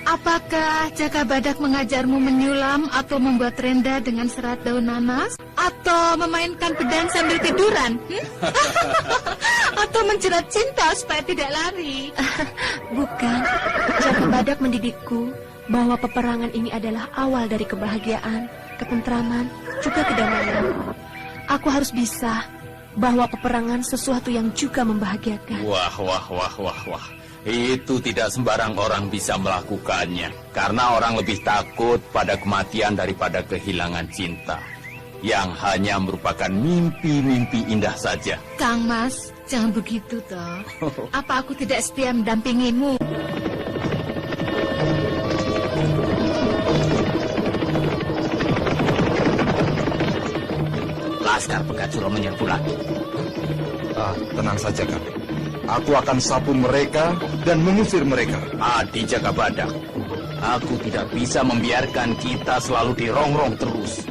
Apakah Jaka Badak mengajarmu menyulam atau membuat renda dengan serat daun nanas? Atau memainkan pedang sambil tiduran? Atau menjerat cinta supaya tidak lari? Bukan, Jaka Badak mendidikku bahwa peperangan ini adalah awal dari kebahagiaan, ketentraman, juga kedamaian. Aku harus bisa bahwa peperangan sesuatu yang juga membahagiakan. Wah. Itu tidak sembarang orang bisa melakukannya. Karena orang lebih takut pada kematian daripada kehilangan cinta, yang hanya merupakan mimpi-mimpi indah saja. Kang Mas, jangan begitu toh. Apa aku tidak setia mendampingimu? Laskar Pegat Suro menyerbu lagi. Tenang saja, Kang. Aku akan sapu mereka dan mengusir mereka. Adi Jaka Badak, aku tidak bisa membiarkan kita selalu dirongrong terus.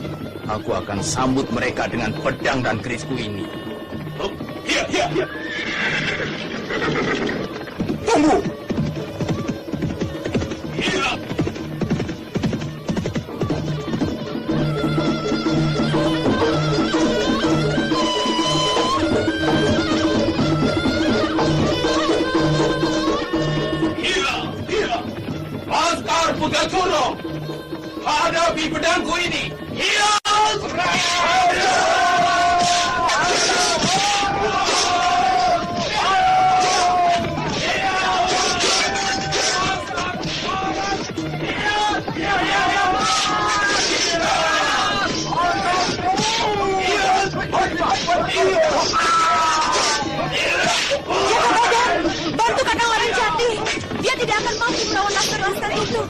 Aku akan sambut mereka dengan pedang dan kerisku ini. Iya. Tunggu! Iya. Laskar Pegat Suro, hadapi pedangku ini. Iya. Bantu Kakang Laranjati. Dia tidak akan mampu melawan laskar-laskar itu.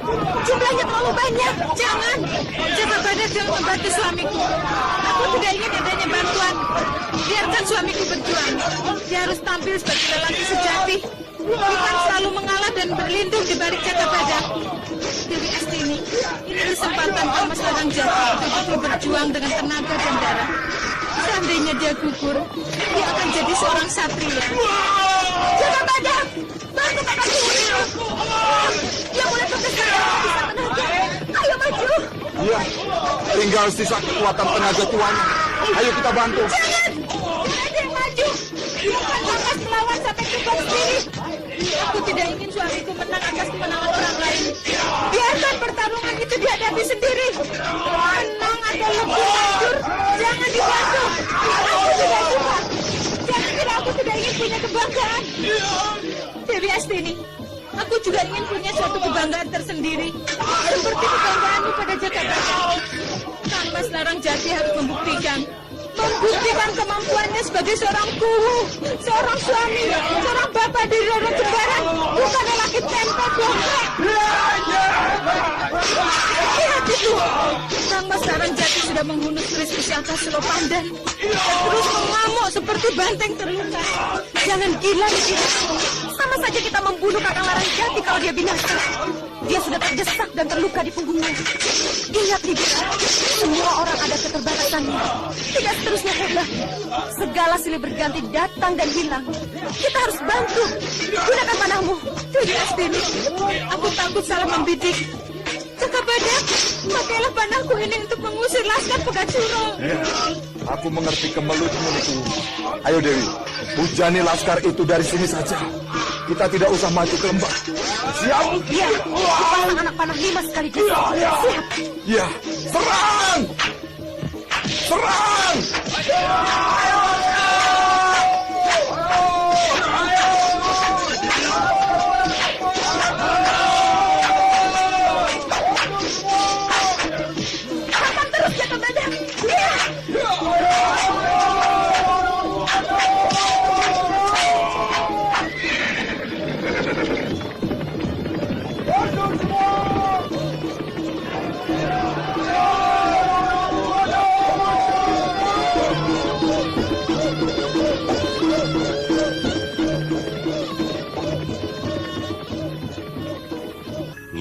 Jumlahnya terlalu banyak. Jangan. Jaka Badak, jangan membantu suamiku. Aku tidak ingin adanya bantuan. Biarkan suamiku berjuang. Dia harus tampil sebagai lelaki sejati, bukan selalu mengalah dan berlindung di balik Jaka Badak. Dewi Astini, ini kesempatan Mas Laranjati untuk berjuang dengan tenaga dan darah. Seandainya dia gugur, dia akan jadi seorang satria. Jaka Badak, bantu Kakang Kuwu. Dia mulai bergeser dan bisa tenaga. Ayo maju. Iya, tinggal sisa kekuatan tenaga tuanya. Ayo kita bantu. Jangan ada yang maju. Bukan Kakang melawan sampai tumbang sendiri. Aku tidak ingin suamiku menang atas kemenangan orang lain. Biarkan pertarungan itu dihadapi sendiri. Menang atau lebih hancur, jangan dibantu. Aku tidak suka. Jangan kira aku tidak ingin punya kebanggaan. Dewi Astini, aku juga ingin punya suatu kebanggaan tersendiri, seperti kebanggaanmu pada Jaka Badak. Kang Mas Laranjati harus membuktikan kemampuannya sebagai seorang kuwu, seorang suami, seorang bapak dari orang kembaran, bukan lelaki tempat dongkrak. Lihat itu, Kang Mas Laranjati sudah menghunus keris Pusaka Selopandan dan terus mengamuk seperti banteng terluka. Jangan gila, Nibira. Sama saja kita membunuh Kakang Laranjati kalau dia binasa. Dia sudah terdesak dan terluka di punggungnya. Ingat, Nibira, semua orang ada keterbatasannya. Tidak seterusnya hebat. Segala silih berganti datang dan hilang. Kita harus bantu. Gunakan panahmu. Dewi Astini, aku takut salah membidik. Jaka Badak, pakailah panahku ini untuk mengusir Laskar Pegat Suro. Ya, aku mengerti kemelutmu itu. Ayo Dewi, hujani laskar itu dari sini saja. Kita tidak usah maju ke lembah. Siap? Iya, pasang anak panah 5 sekaligus. Siap. Iya, serang! Serang! Hantam terus Jaka Badak. Iya.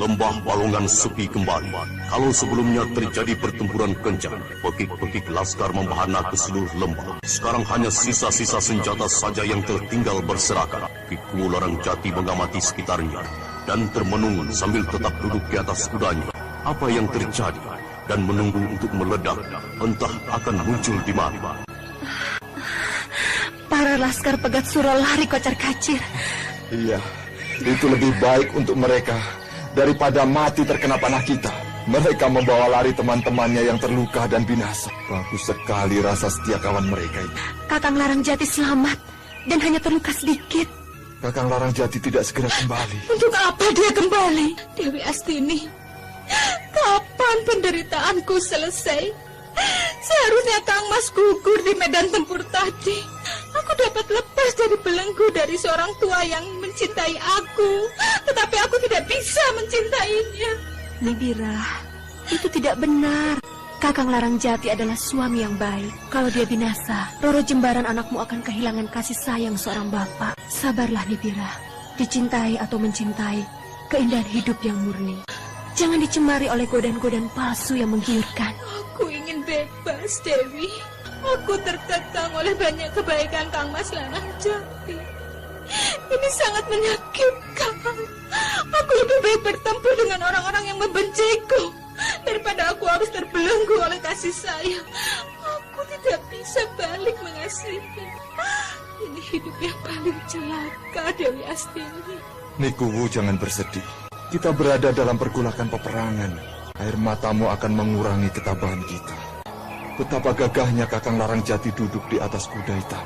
Lembah Balongan sepi kembali. Kalau sebelumnya terjadi pertempuran kencang, pekik-pekik laskar membahana ke seluruh lembah. Sekarang hanya sisa-sisa senjata saja yang tertinggal berserakan. Kiku Larangjati mengamati sekitarnya dan termenung sambil tetap duduk di atas kudanya. Apa yang terjadi? Dan menunggu untuk meledak, entah akan muncul di mana. Para laskar Pegat Suro lari kocar-kacir. Iya, itu lebih baik untuk mereka daripada mati terkena panah kita. Mereka membawa lari teman-temannya yang terluka dan binasa. Bagus sekali rasa setia kawan mereka itu. Kakang Larangjati selamat dan hanya terluka sedikit. Kakang Larangjati tidak segera kembali. Untuk apa dia kembali? Dewi Astini, kapan penderitaanku selesai? Seharusnya Kang Mas gugur di medan tempur tadi. Aku dapat lepas dari belenggu dari seorang tua yang mencintai aku, tetapi aku tidak bisa mencintainya. Nibira, itu tidak benar. Kakang Larangjati adalah suami yang baik. Kalau dia binasa, Roro Jembaran anakmu akan kehilangan kasih sayang seorang bapak. Sabarlah Nibira. Dicintai atau mencintai, keindahan hidup yang murni. Jangan dicemari oleh godaan-godaan palsu yang menggiurkan. Aku ingin bebas, Dewi. Aku terkekang oleh banyak kebaikan Kang Mas Larangjati. Ini sangat menyakitkan. Aku lebih baik bertempur dengan orang-orang yang membenciku daripada aku harus terbelenggu oleh kasih sayang. Aku tidak bisa balik mengasihi. Ini hidup yang paling celaka, Dewi Astini. Nikuwu, jangan bersedih. Kita berada dalam pergulakan peperangan. Air matamu akan mengurangi ketabahan kita. Betapa gagahnya Kakang Larangjati duduk di atas kuda hitam.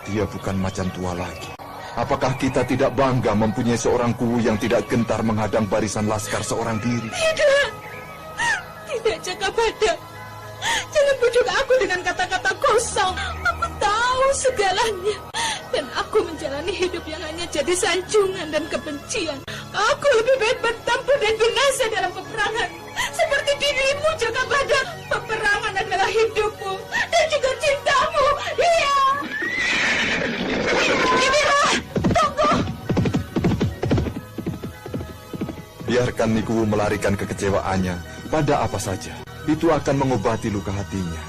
Dia bukan macan tua lagi. Apakah kita tidak bangga mempunyai seorang kuwu yang tidak gentar menghadang barisan laskar seorang diri? Tidak. Tidak, Jakabadak. Jangan bujuk aku dengan kata-kata kosong. Aku tahu segalanya. Dan aku menjalani hidup yang hanya jadi sanjungan dan kebencian. Aku lebih baik bertempur dan binasa dalam peperangan. Seperti dirimu, Jakabadak. Peperangan adalah hidupmu dan juga cintamu. Iya. Nibira, tunggu. Biarkan Nikuwu melarikan kekecewaannya pada apa saja. Itu akan mengobati luka hatinya.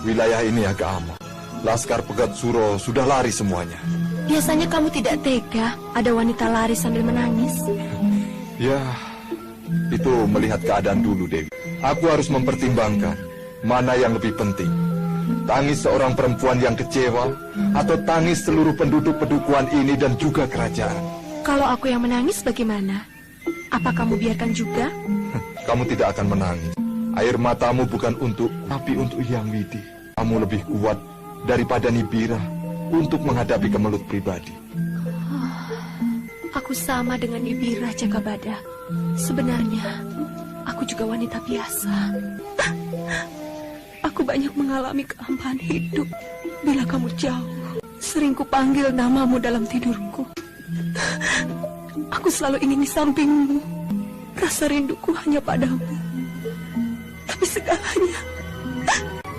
Wilayah ini agak aman. Laskar Pegat Suro sudah lari semuanya. Biasanya kamu tidak tega ada wanita lari sambil menangis. Ya, itu melihat keadaan dulu, Dewi. Aku harus mempertimbangkan mana yang lebih penting. Tangis seorang perempuan yang kecewa atau tangis seluruh penduduk pedukuhan ini dan juga kerajaan. Kalau aku yang menangis bagaimana? Apa kamu biarkan juga? Kamu tidak akan menangis. Air matamu bukan untuk, tapi untuk Hyang Widi. Kamu lebih kuat daripada Nibira untuk menghadapi kemelut pribadi. Aku sama dengan Nibira, Jakabadak. Sebenarnya, aku juga wanita biasa. Aku banyak mengalami kehampaan hidup. Bila kamu jauh, sering kupanggil namamu dalam tidurku. Aku selalu ingin di sampingmu. Rasa rinduku hanya padamu. Tapi segalanya...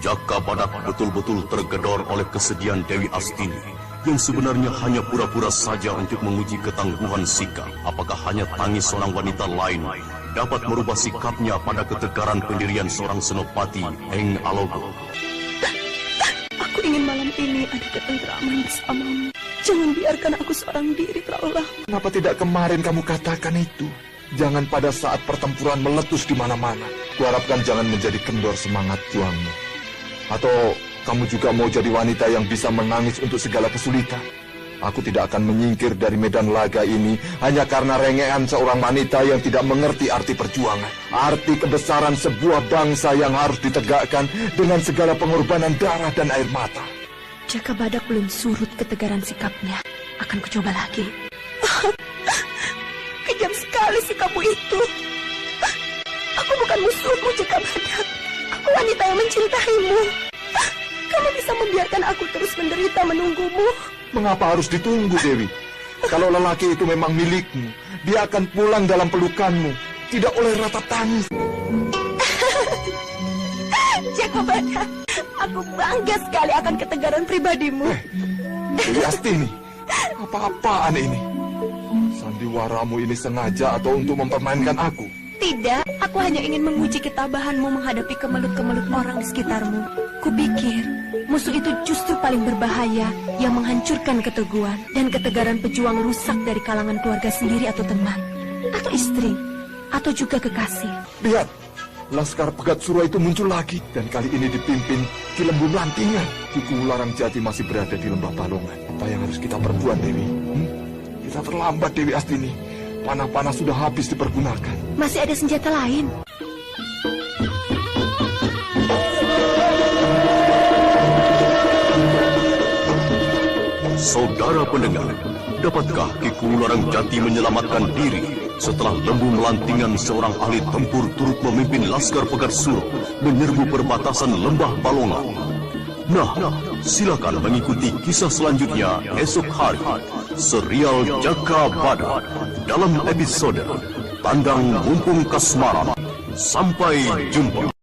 Jakabadak betul-betul tergedor oleh kesedihan Dewi Astini yang sebenarnya hanya pura-pura saja untuk menguji ketangguhan sikap. Apakah hanya tangis seorang wanita lain dapat merubah sikapnya pada ketegaran pendirian seorang senopati Eng Alogo? Aku ingin malam ini ada ketentraman bersamamu. Jangan biarkan aku seorang diri terlalu lama. Kenapa tidak kemarin kamu katakan itu? Jangan pada saat pertempuran meletus di mana-mana. Kuharapkan jangan menjadi kendor semangat juangmu. Atau kamu juga mau jadi wanita yang bisa menangis untuk segala kesulitan? Aku tidak akan menyingkir dari medan laga ini hanya karena rengean seorang wanita yang tidak mengerti arti perjuangan. Arti kebesaran sebuah bangsa yang harus ditegakkan dengan segala pengorbanan darah dan air mata. Jakabadak belum surut ketegaran sikapnya. Akan kucoba lagi. Kejam sekali sikapmu itu. Aku bukan musuhmu, Jakabadak. Aku wanita yang mencintaimu. Kamu bisa membiarkan aku terus menderita menunggumu. Mengapa harus ditunggu, Dewi? Kalau lelaki itu memang milikmu, dia akan pulang dalam pelukanmu, tidak oleh ratap tangis. Jakabadak, aku bangga sekali akan ketegaran pribadimu. Dewi Astini, apa-apaan ini? Sandiwaramu ini sengaja atau untuk mempermainkan aku? Tidak, aku hanya ingin menguji ketabahanmu menghadapi kemelut-kemelut orang di sekitarmu. Kupikir, musuh itu justru paling berbahaya yang menghancurkan keteguhan dan ketegaran pejuang rusak dari kalangan keluarga sendiri atau teman, atau istri, atau juga kekasih. Lihat, Laskar Pegat Suro itu muncul lagi, dan kali ini dipimpin Ki Lembu Melantingan. Kiku Larang Jati masih berada di Lembah Balongan. Apa yang harus kita perbuat, Dewi? Kita terlambat, Dewi Astini. Panah-panah sudah habis dipergunakan. Masih ada senjata lain. Saudara pendengar, dapatkah Kiku Larang Jati menyelamatkan diri setelah Lembu Melantingan, seorang ahli tempur, turut memimpin Laskar Pegat Suro menyerbu perbatasan Lembah Balongan? Nah, silakan mengikuti kisah selanjutnya esok hari. Serial Jaka Badak dalam episode Tandang Mumpung Kasmaran. Sampai jumpa.